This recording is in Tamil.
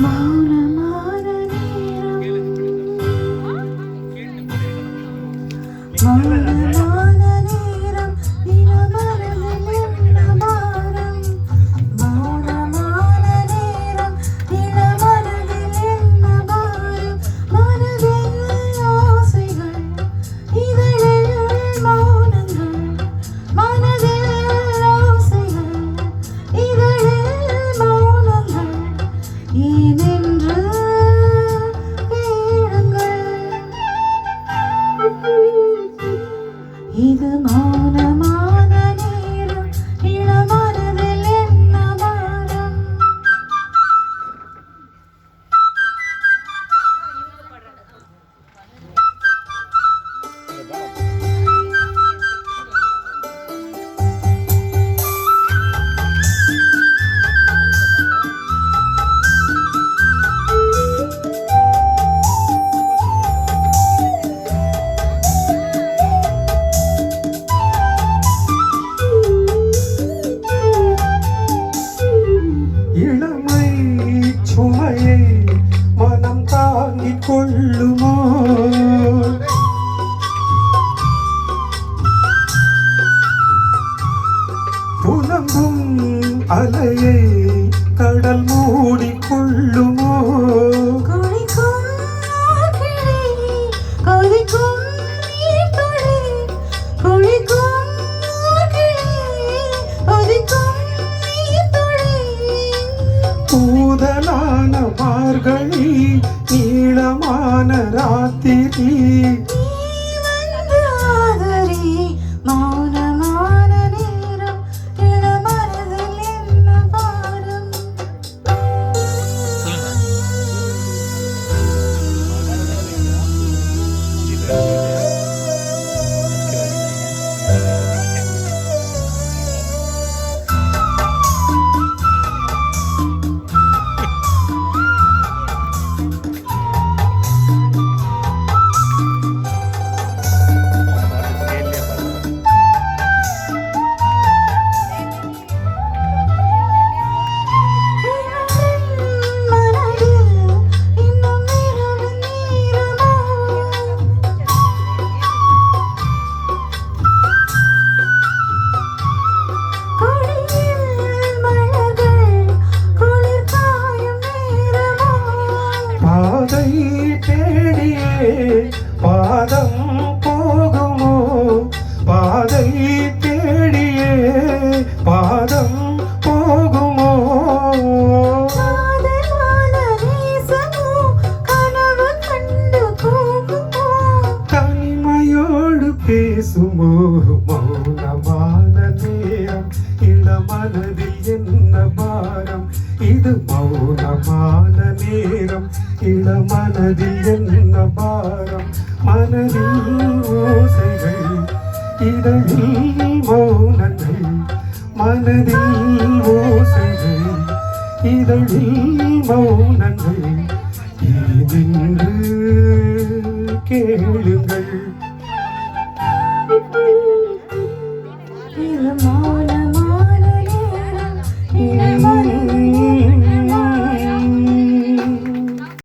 மௌனமான நேரம் மௌனமான நேரம் இளமனதில் என்ன பாரம் மௌனமான நேரம் இளமனதில் என்ன பாரம் மனதில் ஆசைகள் இதழில் மௌனங்கள் மனதில் ஆசைகள் இதழில் மௌனங்கள் ஏனென்று இது மௌனமான நேரம் இளமனதில் என்ன பாரம். இளமை சுமையை மனம் தாங்கிக் கொள்ளுமோ புலம்பும் அலையை கடல் மூடிக் கொள்ளுமோ கொதிக்கும் ஆற்றிலே கொதிக்கும் நீர்த்துளி கொதிக்கும் ஆற்றிலே கொதிக்கும் நீர்த்துளி பூதலான மார்கழி நீளமான ராத்திரி நீ வந்து ஆதரி மௌனமான நேரம் இளமனதில் என்ன பாரம். பாதை தேடியே பாதம் போகுமோ பாதை தேடியே பாதம் போகுமோ தனிமையோடு பேசுமோ மௌனமான நேரம் இளமனதில் என்ன பாரம் இது மௌனமான நேரம் இளமனதில் என்ன பாரம் மனதில் ஓசைகள் இதழில் மௌனங்கள் மனதில் ஓசைகள் இதழில் மௌனங்கள் ஏதென்று கேளுங்கள்.